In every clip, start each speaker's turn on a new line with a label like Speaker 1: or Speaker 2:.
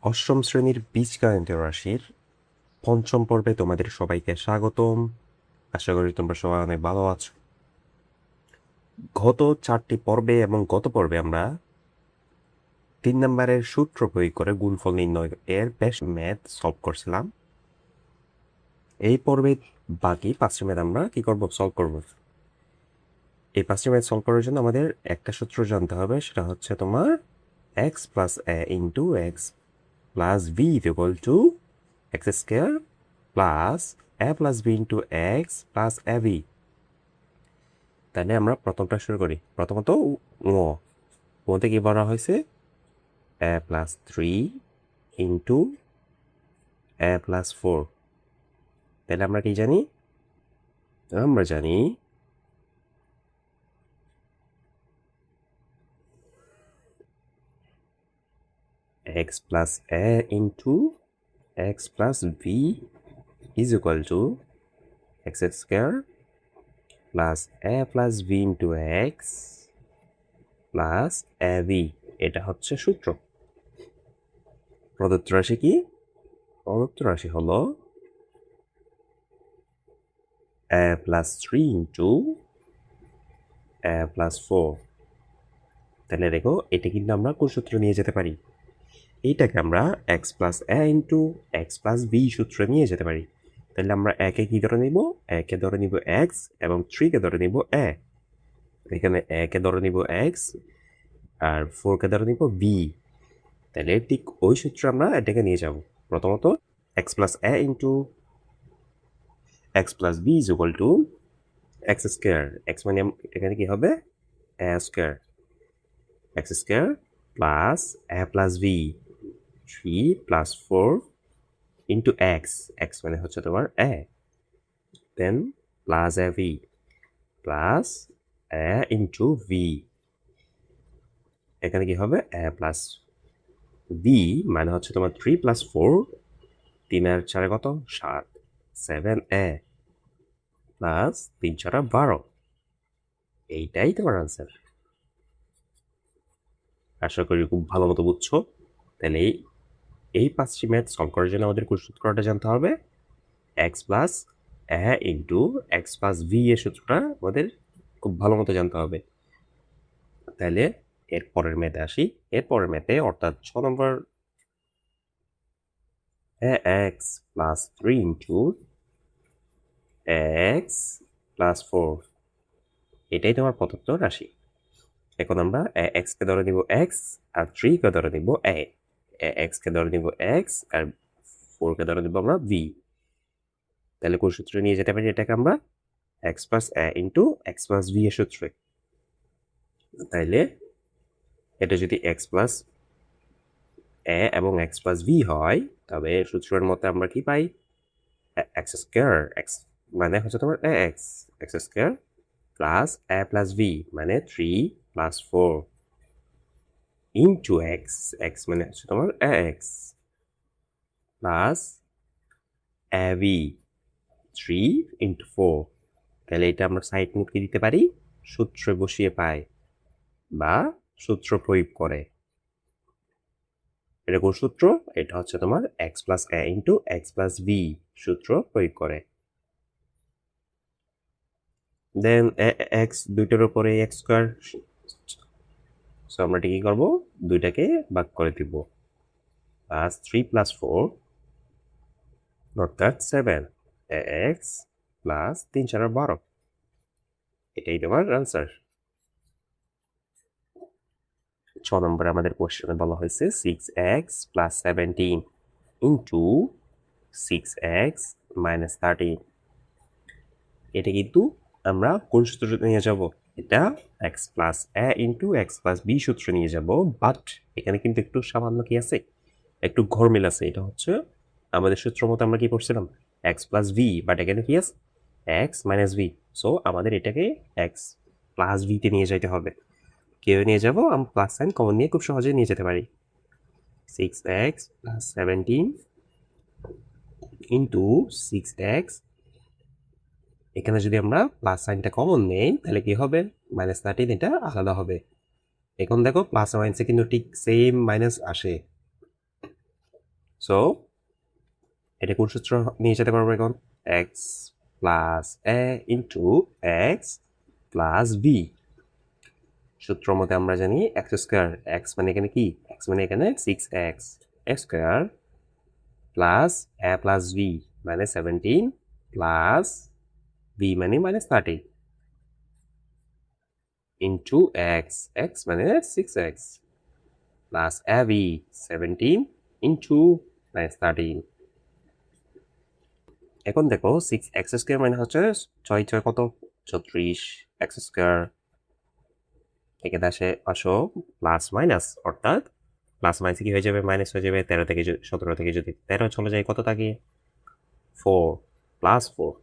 Speaker 1: অষ্টম শ্রেণীর বীজগণিত রাশির পঞ্চম পর্বে তোমাদের সবাইকে স্বাগতম। আশা করি তোমরা সবাই অনেক ভালো আছো। গত 4টি পর্বে এবং গত পর্বে আমরা 3 নম্বরের সূত্র প্রয়োগ করে গুণফল নির্ণয় এর বেশ ম্যাথ সলভ করছিলাম। এই পর্বে বাকি 5টি ম্যাথ আমরা কি করব, সলভ করব। এই 5টি ম্যাথ সলভ করার জন্য আমাদের একটা সূত্র জানতে হবে, সেটা হচ্ছে তোমার x plus a into x plus b equal to x square plus a plus b into x plus a b. তাহলে আমরা প্রথমটা শুরু করি। প্রথমত ওতে কি বলা হয়েছে, a plus 3 into a plus 4। তাহলে আমরা কি জানি, আমরা জানি x plus a into x plus b is equal to x square plus a plus b into x plus a b. এটা হচ্ছে সূত্র। প্রদত্ত রাশি কি? প্রদত্ত রাশি হলো a plus 3 into a plus 4। তাহলে দেখো, এটা কিন্তু আমরা কোন সূত্র নিয়ে যেতে পারি? এইটাকে আমরা x plus a into x plus B সূত্রে নিয়ে যেতে পারি। তাহলে আমরা একে কি ধরে নিব? একে ধরে নিব এক্স এবং 3কে ধরে নিব এ। এখানে একে ধরে নিব এক্স আর 4কে ধরে নিব বি। তাহলে ঠিক ওই সূত্রে আমরা এটাকে নিয়ে যাব। প্রথমত x plus a into x plus b is equal to x square. X মানে এখানে কি হবে? A square, x square plus a plus b 3 plus 4 into x. X মানে হচ্ছে তোমার a, then plus a v plus a into v. এখানে কি হবে? এ প্লাস বি মানে হচ্ছে তোমার 3 প্লাস 4, 3 আর 4 কত? 7, 7 এ প্লাস 3 4 12। এইটাই তোমার আনসার। আশা করি খুব ভালো মতো বুঝছো। তাহলে এই 5টি ম্যাথ সলভ করার জন্য আমাদের কোন সূত্রটা জানতে হবে? X plus a into x plus V এর সূত্রটা আমাদের খুব ভালো মতো জানতে হবে। তাহলে এর পরের ম্যাথে আসি। এর পরের ম্যাথে অর্থাৎ 6 নম্বর x plus 3 into x plus 4, এটাই তোমার প্রদত্ত রাশি। এখন আমরা এক্সকে ধরে নিব এক্স আর 3কে ধরে নিব এ। এক্সকে ধরে নিব এক্স আর 4কে ধরে নিব আমরা ভি। তাহলে কোন সূত্রে নিয়ে যেতে পারি এটাকে আমরা? X plus a into x plus V এর সূত্রে। তাইলে এটা যদি এক্স প্লাস এ এবং এক্স প্লাস ভি হয়, তবে সূত্রের মধ্যে আমরা কি পাই? এক্স স্কোয়ার, এক্স মানে হচ্ছে তোমার x, x square plus a plus V মানে 3 প্লাস 4 ইন্টু এক্স, এক্স মানে হচ্ছে তোমার x plus a V 3 into 4। তাহলে এটা আমরা সাইড নোটকে দিতে পারি সূত্রে বসিয়ে পাই বা সূত্র প্রয়োগ করে। এটা কোন সূত্র? এটা হচ্ছে তোমার x plus a into x plus B সূত্র প্রয়োগ করে। দেন এক্স দুইটার উপরে এক্স স্কোয়ার, সো আমরা কি করবো? দুইটাকে ভাগ করে দিব। প্লাস 3 প্লাস 4 অর্থাৎ 7 এক্স প্লাস 3 4 12। এটাই তোমার আনসার। 6 নম্বরে আমাদের কোশ্চেনে বলা হয়েছে 6x plus 17 into 6x minus 13। এটা কিন্তু আমরা কোন সূত্রে নিয়ে যাব? এটা x plus a into x plus B সূত্রে নিয়ে যাব। বাট এখানে কিন্তু একটু সামান্য কি আছে, একটু ঘরমিল আছে। এটা হচ্ছে আমাদের সূত্র মতো আমরা কি করছিলাম? এক্স প্লাস ভি, বাট এখানে কি আছে? X minus V. সো আমাদের এটাকে এক্স প্লাস ভিতে নিয়ে যেতে হবে। কেউ নিয়ে যাব, আমরা প্লাস সাইন কমন নিয়ে খুব সহজে নিয়ে যেতে পারি। 6x প্লাস 17 ইন্টু 6x, এখানে যদি আমরা প্লাস সাইনটা কমন নেই তাহলে কি হবে? মাইনাস 13, এটা আলাদা হবে। এখন দেখো প্লাস মাইনাসে কিন্তু ঠিক সেম মাইনাস আসে। সো এটা কোন সূত্র নিয়ে যেতে পারবো এখন? X plus a into x plus B. সূত্র মতে আমরা জানি এক্স স্কোয়ার, এক্স মানে এখানে কি? এক্স মানে এখানে 6x, x square plus a plus B মানে 17 প্লাস বি মানে -30 ইন্টু এক্স, এক্স মানে 6x plus a B 17 into -13। এখন দেখো 6x স্কোয়ার মানে হচ্ছে 6 কত? 36 এক্স স্কোয়ার। এখানে আসো প্লাস মাইনাস, অর্থাৎ প্লাস মাইনাস কি হয়ে যাবে? মাইনাস হয়ে যাবে। 13 থেকে 17 থেকে যদি 13 চলে যায় কত থাকে? 4 প্লাস 4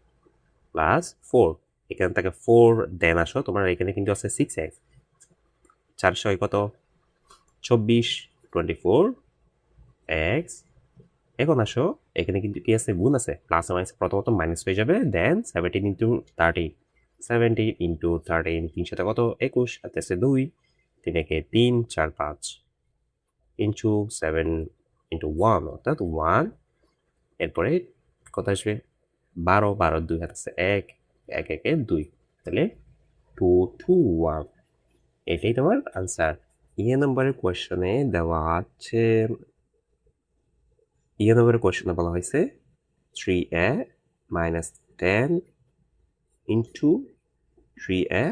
Speaker 1: প্লাস 4। এখান থেকে 4 দেন আসো, তোমার এখানে কিন্তু আছে 6x, 4 কত? 24, 24 এক্স। এখন আসো এখানে কিন্তু কি আছে? গুণ আছে, প্লাস মাইনাস প্রথমত মাইনাস হয়ে যাবে, দেন 17 ইন্টু 30, 17 ইন্টু 13, 3 সাথে কত? 21, হাতে আছে 2, 3 একে 3, 4 5 ইন্টু 7 ইন্টু 1 অর্থাৎ 1। এরপরে কত আসবে? 12, 12 2 হাতে আছে 1, 1 একে 2, তাহলে 2 2 1। এটাই তোমার আনসার। নম্বরের কোয়েশ্চনে দেওয়া আছে, নম্বরের কোয়েশ্চনে বলা হয়েছে 3a minus 10 into 3a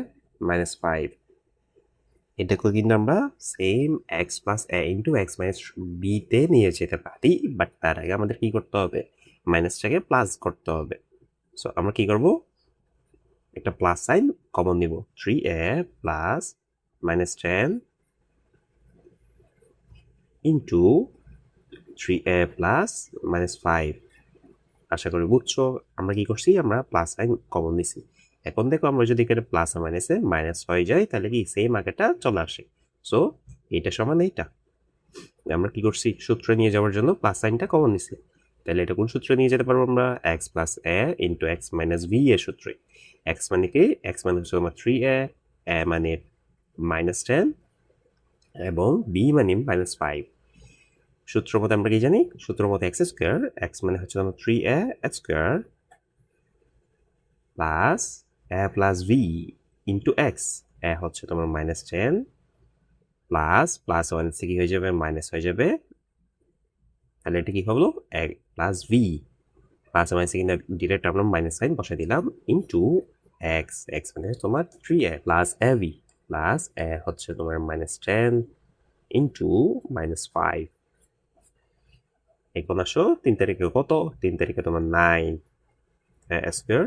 Speaker 1: minus 5। এটাকে কিন্তু আমরা same x plus a into x minus বিতে নিয়ে যেতে পারি, বাট তার আগে আমাদের কি করতে হবে? মাইনাসটাকে প্লাস করতে হবে। সো আমরা কি করব? একটা প্লাস সাইন কমন নিব, 3a plus -10 into 3a plus -5। আশা করি বুঝছো। আমরা কি করছি? আমরা প্লাস সাইন কমন নিছি। এখন দেখো আমরা যদি এখানে প্লাস আর মাইনাসে মাইনাস হয়ে যায় তাহলে কি সেম আগেটা চলে আসে। সো এটা সমান এইটা। আমরা কি করছি? সূত্রে নিয়ে যাওয়ার জন্য প্লাস সাইনটা কমন নিছি। তাহলে এটা কোন সূত্রে নিয়ে যেতে পারবো আমরা? X plus a into x minus B এর সূত্রে। এক্স মানে কি? এক্স মানে হচ্ছে আমার 3a, এ মানে -10 এবং বি মানে -5। সূত্র মতে আমরা কি জানি? সূত্র মতে এক্স স্কোয়ার, এক্স মানে হচ্ছে আমার 3a square plus a plus b into x. এ হচ্ছে তোমার -10 প্লাস প্লাস মাইনাসে কি হয়ে যাবে? মাইনাস হয়ে যাবে। তাহলে এটা কি হলো? এ প্লাস বি প্লাস মাইনাসে কিন্তু ডিরেক্ট আমরা মাইনাস সাইন বসাই দিলাম ইন্টু এক্স, এক্স মানে তোমার 3a plus a B plus এ হচ্ছে তোমার -10 ইন্টু -5। এখন আসো 3 তারিখে কত? 3 তারিখে তোমার 9 স্কোয়ার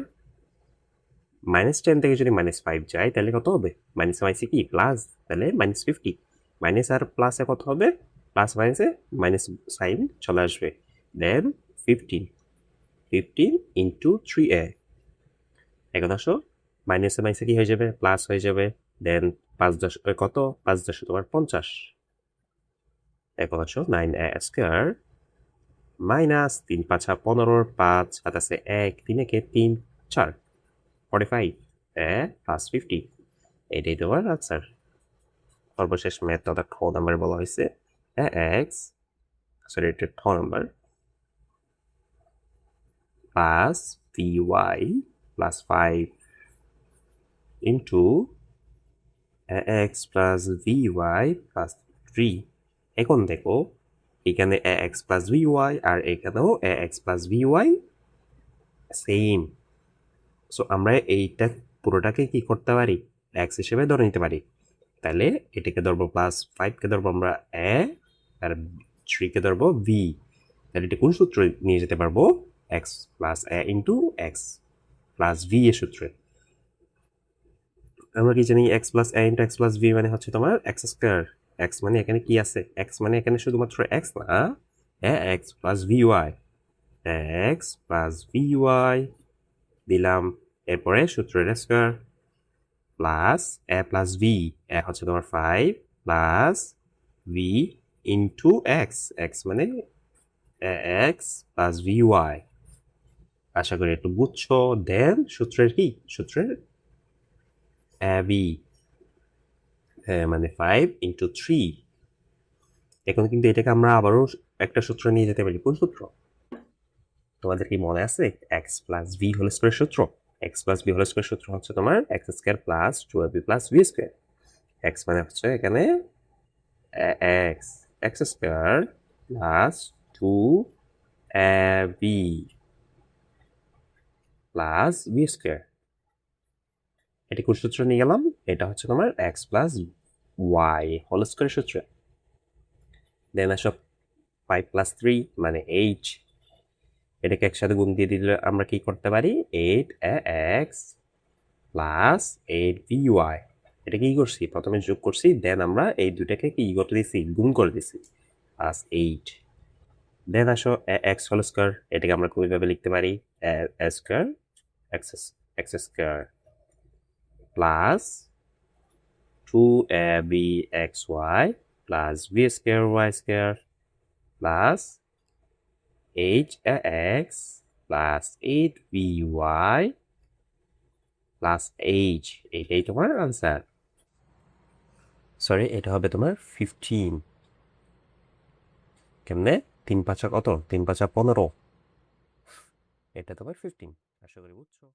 Speaker 1: -10 থেকে যদি -5 যায় তাহলে কত হবে? মাইনাস মাইনাসে কি প্লাস, তাহলে -50। মাইনাস আর প্লাসে কত হবে? প্লাস মাইনাসে মাইনাস সাইন চলে আসবে। দেন 15, 15 ইন্টু 3a। এখন আসো মাইনাসে মাইনাসে কি হয়ে যাবে? প্লাস হয়ে যাবে। দেন 5 10 কত? 5 10 তোমার 50। এখন আসো 9a স্কোয়ার মাইনাস 3 5 15, 5 হাত আছে 1, 3 একে 3 4, 45 প্লাস 50। এটাই তোমার আনসার। সর্বশেষ ম্যাথ অর্থাৎ খ নাম্বার বলা হয়েছে এক্স, সরি এটা খ number, plus vy plus 5 into x plus vy plus 3। এখন দেখো এখানে এক্স প্লাস vy আর এখানেও x plus vy same. So আমরা এইটা পুরোটাকে কি করতে পারি? এক্স হিসেবে ধরে নিতে পারি। তাহলে এটাকে ধরবো প্লাস 5কে ধরবো আমরা এ আর 3কে ধরবো ভি। তাহলে এটা কোন সূত্র নিয়ে যেতে পারবো? X plus a into x plus V এর সূত্রে। আমরা কি জানি? X plus a into x plus V মানে হচ্ছে তোমার এক্স স্কোয়ার। এক্স মানে এখানে কি আছে? এক্স মানে এখানে শুধুমাত্র এক্স না, x plus v y, x plus v y দিলাম। এরপরে সূত্রের square plus a plus v, a হচ্ছে তোমার 5 plus v into x, x মানে এক্স প্লাস ভি ওয়াই। আশা করি একটু বুঝছো। দেন সূত্রের কি? সূত্রের ভি মানে 5 ইন্টু 3 এখন কিন্তু এটাকে আমরা আবারও একটা সূত্র নিয়ে যেতে পারি। কোন সূত্র? তোমাদের কি মনে আছে x plus v whole square সূত্র? X plus v whole square সূত্র হচ্ছে তোমার x square plus 2ab plus v square. X মানে হচ্ছে এখানে x x square plus 2ab plus v square. এটা কোন সূত্র নিয়ে গেলাম? এটা হচ্ছে তোমার x plus y whole square সূত্র। দেন আসো 5 প্লাস 3 মানে 8। এটাকে একসাথে গুণ দিয়ে দিলে আমরা কি করতে পারি? 8x plus 8vy। এটা কি করছি? প্রথমে যোগ করছি, দেন আমরা এই দুটাকে কি করে দিছি? গুণ করে দিছি, প্লাস 8। দেন আসো এক্স হোল স্কোয়ার। এটাকে আমরা কিভাবে লিখতে পারি? Square x x square plus 2abxy plus v square y square plus 8x plus 8vy plus h. এইটাই তোমার আনসার। সরি, এটা হবে তোমার 15। কেমনে? 3 5 কত? 3 5 15। এটা তোমার 15। আশা করি বুঝছো।